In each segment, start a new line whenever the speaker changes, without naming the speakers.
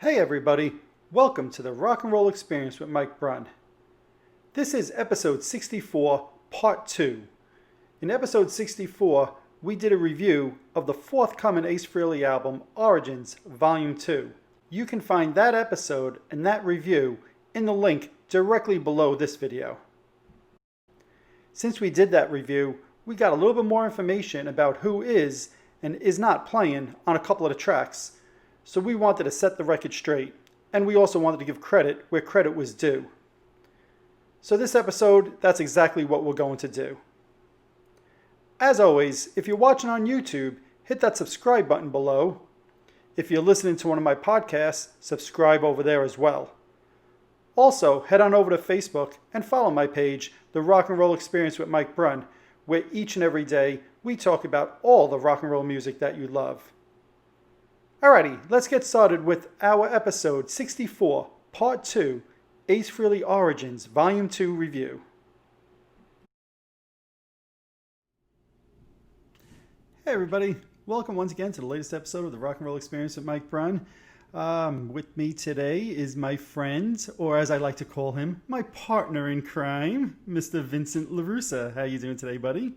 Hey everybody, welcome to the Rock and Roll Experience with Mike Brunn. This is episode 64, part 2. In episode 64, we did a review of the forthcoming Ace Frehley album, Origins, Volume 2. You can find that episode and that review in the link directly below this video. Since we did that review, we got a little bit more information about who is and is not playing on a couple of the tracks. So we wanted to set the record straight, and we also wanted to give credit where credit was due. So this episode, that's exactly what we're going to do. As always, if you're watching on YouTube, hit that subscribe button below. If you're listening to one of my podcasts, subscribe over there as well. Also, head on over to Facebook and follow my page, The Rock and Roll Experience with Mike Brunn, where each and every day we talk about all the rock and roll music that you love. Alrighty, let's get started with our episode 64, part 2, Ace Frehley Origins, Volume 2 review. Hey everybody, welcome once again to the latest episode of the Rock and Roll Experience with Mike Brunn. With me today is my friend, or as I like to call him, my partner in crime, Mr. Vincent LaRussa. How you doing today, buddy?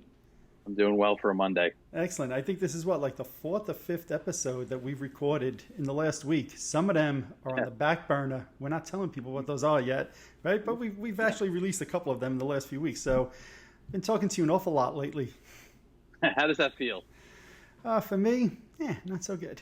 I'm doing well for a Monday.
Excellent. I think this is like the 4th or 5th episode that we've recorded in the last week. Some of them are on the back burner. We're not telling people what those are yet, right? But we've actually released a couple of them in the last few weeks. So I've been talking to you an awful lot lately.
How does that feel?
For me, not so good.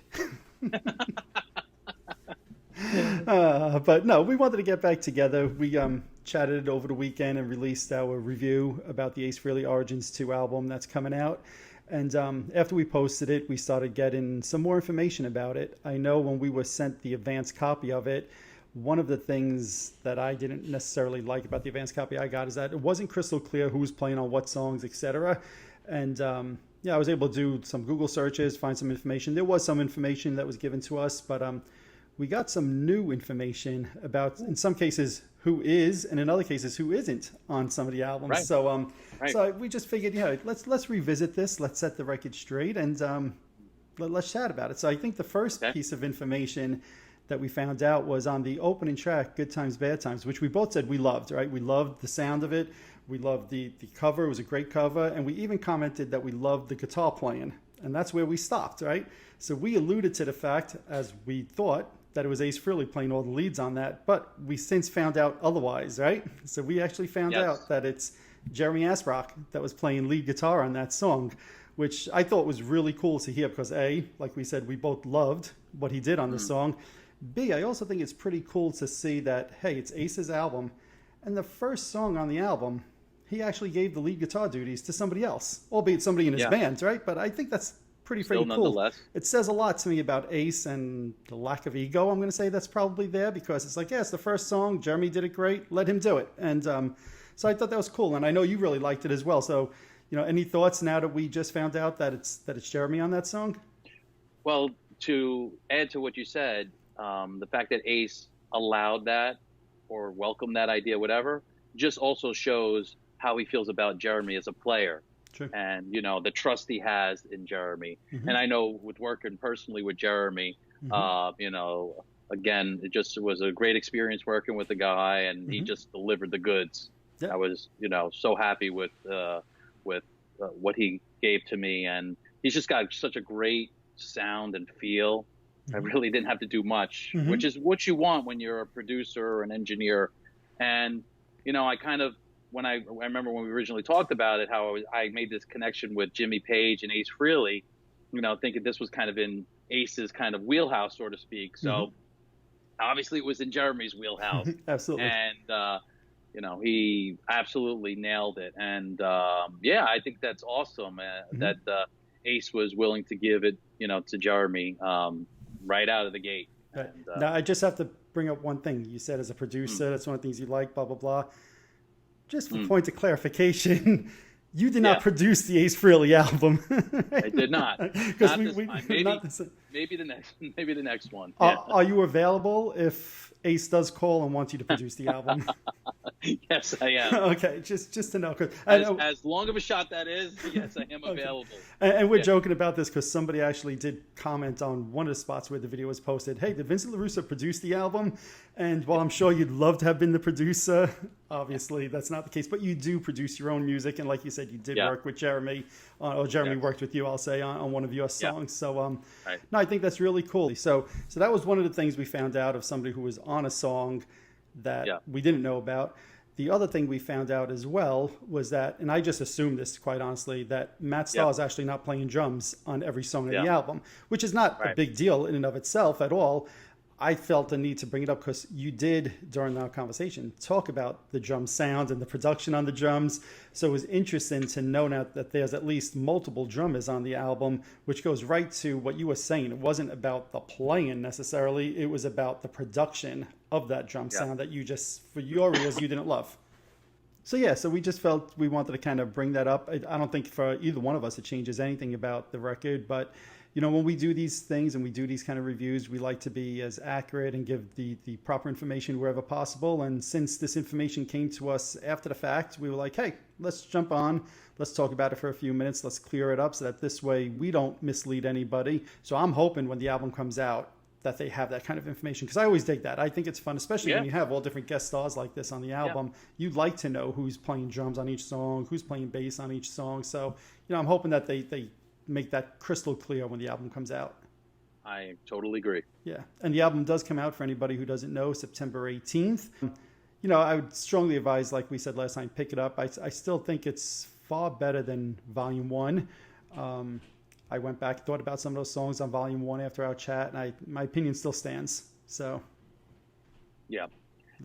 But no, we wanted to get back together. We chatted over the weekend and released our review about the Ace Frehley Origins 2 album that's coming out. And after we posted it, we started getting some more information about it. I know when we were sent the advanced copy of it, one of the things that I didn't necessarily like about the advanced copy I got is that it wasn't crystal clear who was playing on what songs, etc. And I was able to do some Google searches, find some information. There was some information that was given to us, but we got some new information about, in some cases, who is, and in other cases, who isn't on some of the albums.
Right.
So we just figured, let's revisit this. Let's set the record straight, and let's chat about it. So I think the first piece of information that we found out was on the opening track, Good Times, Bad Times, which we both said we loved, right? We loved the sound of it. We loved the cover. It was a great cover. And we even commented that we loved the guitar playing. And that's where we stopped, right? So we alluded to the fact, as we thought, that it was Ace Frehley playing all the leads on that, but we since found out otherwise, right? So we actually found out that it's Jeremy Asbrock that was playing lead guitar on that song, which I thought was really cool to hear because A, like we said, we both loved what he did on the song. B, I also think it's pretty cool to see that, hey, it's Ace's album, and the first song on the album, he actually gave the lead guitar duties to somebody else, albeit somebody in his band, right? But I think that's pretty cool. It says a lot to me about Ace and the lack of ego. I'm going to say that's probably there because it's like, it's the first song. Jeremy did it great. Let him do it. And so I thought that was cool. And I know you really liked it as well. So, any thoughts now that we just found out that it's Jeremy on that song?
Well, to add to what you said, the fact that Ace allowed that or welcomed that idea, whatever, just also shows how he feels about Jeremy as a player.
True.
And, the trust he has in Jeremy. Mm-hmm. And I know with working personally with Jeremy, again, it just was a great experience working with the guy, and he just delivered the goods. Yeah. I was, so happy with what he gave to me. And he's just got such a great sound and feel. I really didn't have to do much, which is what you want when you're a producer or an engineer. And, I kind of, I remember when we originally talked about it, how I made this connection with Jimmy Page and Ace Frehley, thinking this was kind of in Ace's kind of wheelhouse, so to speak. So obviously it was in Jeremy's wheelhouse.
Absolutely.
And, he absolutely nailed it. And, I think that's awesome that Ace was willing to give it, to Jeremy right out of the gate.
Right. And, now, I just have to bring up one thing. You said as a producer, that's one of the things you like, blah, blah, blah. Just for point of clarification, you did not produce the Ace Frehley album.
I did not. Not this time. Maybe the next one.
Are you available if Ace does call and wants you to produce the album?
Yes, I am.
Okay, just to know, 'cause I know.
As long of a shot that is, yes, I am
Okay.
available.
And we're
Yeah,
joking about this because somebody actually did comment on one of the spots where the video was posted. Hey, did Vincent LaRusso produce the album? And while I'm sure you'd love to have been the producer, obviously that's not the case. But you do produce your own music, and like you said, you did
yeah,
work with Jeremy, or Jeremy
yeah,
worked with you, I'll say, on one of your
yeah.
songs. So,
Right.
no, I think that's really cool. So that was one of the things we found out of somebody who was on a song that
Yeah,
we didn't know about. The other thing we found out as well was that, and I just assumed this quite honestly, that Matt
yeah,
Starr is actually not playing drums on every song of
yeah.
the album, which is not a
Right.
big deal in and of itself at all. I felt the need to bring it up because you did, during our conversation, talk about the drum sound and the production on the drums. So it was interesting to know now that there's at least multiple drummers on the album, which goes right to what you were saying. It wasn't about the playing necessarily, it was about the production of that drum
Yeah.
sound that you just, for your ears, you didn't love. So yeah, so we just felt we wanted to kind of bring that up. I don't think for either one of us it changes anything about the record, but you know, when we do these things and we do these kind of reviews, we like to be as accurate and give the proper information wherever possible. And since this information came to us after the fact, we were like, hey, let's jump on, let's talk about it for a few minutes, let's clear it up so that this way we don't mislead anybody. So I'm hoping when the album comes out that they have that kind of information, because I always dig that. I think it's fun, especially when
Yeah,
you have all different guest stars like this on the
yeah.
album. You'd like to know who's playing drums on each song, who's playing bass on each song. So, you know, I'm hoping that they make that crystal clear when the album comes out.
I totally agree.
Yeah. And the album does come out, for anybody who doesn't know, September 18th. You know, I would strongly advise, like we said last time, pick it up. I still think it's far better than Volume 1. I went back, thought about some of those songs on Volume 1 after our chat, and my opinion still stands. So,
Yeah.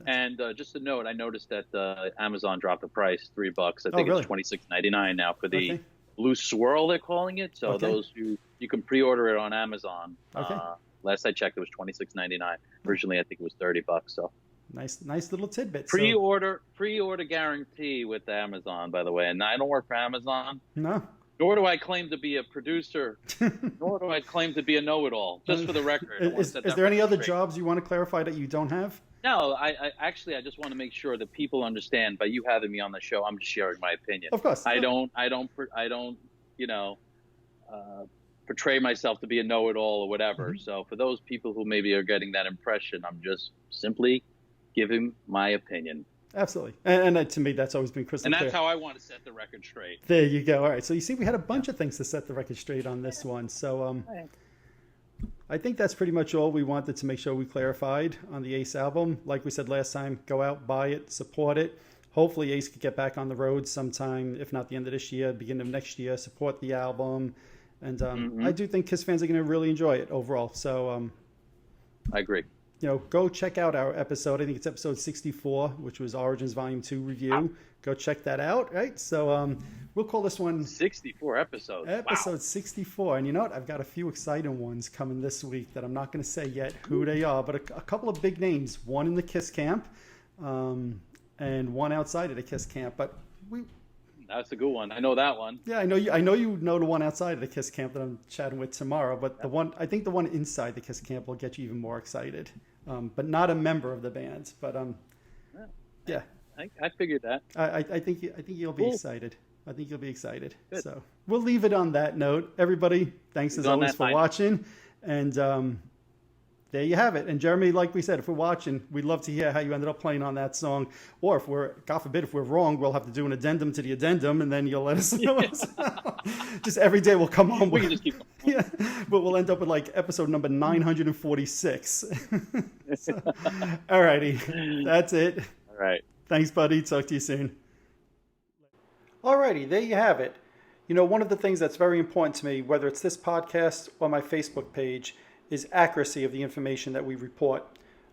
And just a note, I noticed that Amazon dropped the price $3. I
oh,
think
really?
it's $26.99 now for the
Okay.
Blue Swirl, they're calling it. So
Okay.
those who you can pre-order it on Amazon.
Okay.
Last I checked, it was $26.99. Originally, I think it was $30. So
Nice little tidbit. So,
pre-order guarantee with Amazon, by the way. And I don't work for Amazon.
no.
Nor do I claim to be a producer, nor do I claim to be a know-it-all. Just for the record, I want to
Is
set
is
that
there any
record
other
straight.
jobs you want to clarify that you don't have?
No, I actually I just want to make sure that people understand. By you having me on the show, I'm just sharing my opinion.
Of course.
I don't, you know, portray myself to be a know-it-all or whatever.
Mhm.
So for those people who maybe are getting that impression, I'm just simply giving my opinion.
Absolutely. And to me, that's always been crystal
And
clear.
that's how I want to set the record straight.
There you go. All right. So you see, we had a bunch of things to set the record straight on this one. So I think that's pretty much all we wanted to make sure we clarified on the Ace album. Like we said last time, go out, buy it, support it. Hopefully Ace could get back on the road sometime, if not the end of this year, beginning of next year, support the album. And I do think Kiss fans are going to really enjoy it overall. So,
I agree.
you know, go check out our episode. I think it's episode 64, which was Origins Volume 2 review. Go check that out, right? So we'll call this one
64 episodes.
episode
Wow.
64. And you know what? I've got a few exciting ones coming this week that I'm not going to say yet who they are, but a couple of big names. One in the Kiss camp and one outside of the Kiss camp. But
That's a good one. I know that one.
yeah, I know you know the one outside of the Kiss camp that I'm chatting with tomorrow, but I think the one inside the Kiss camp will get you even more excited. But not a member of the band. But yeah,
I figured that.
I think you'll be
Cool.
excited. I think you'll be excited.
Good.
So we'll leave it on that note. Everybody, thanks as
On
always
that
for
night.
watching. And there you have it. And Jeremy, like we said, if we're watching, we'd love to hear how you ended up playing on that song. Or if we're, God forbid, if we're wrong, we'll have to do an addendum to the addendum, and then you'll let us know. Just every day we'll come on.
We can just keep going.
Yeah, but we'll end up with like episode number 946. So, all righty, that's it.
All right.
Thanks, buddy. Talk to you soon. Alrighty, there you have it. You know, one of the things that's very important to me, whether it's this podcast or my Facebook page, is accuracy of the information that we report.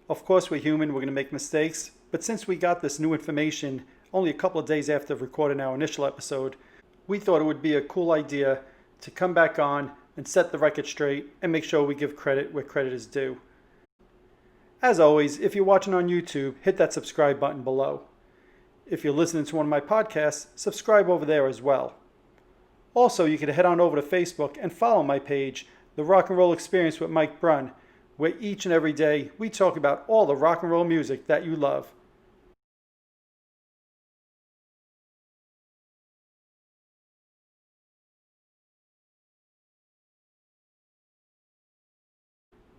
Of course, we're human, we're going to make mistakes, but since we got this new information only a couple of days after recording our initial episode, we thought it would be a cool idea to come back on and set the record straight and make sure we give credit where credit is due. As always, if you're watching on YouTube, hit that subscribe button below. If you're listening to one of my podcasts, subscribe over there as well. Also, you can head on over to Facebook and follow my page, The Rock and Roll Experience with Mike Brunn, where each and every day we talk about all the rock and roll music that you love.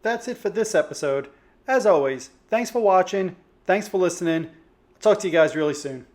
that's it for this episode. As always, thanks for watching. Thanks for listening. I'll talk to you guys really soon.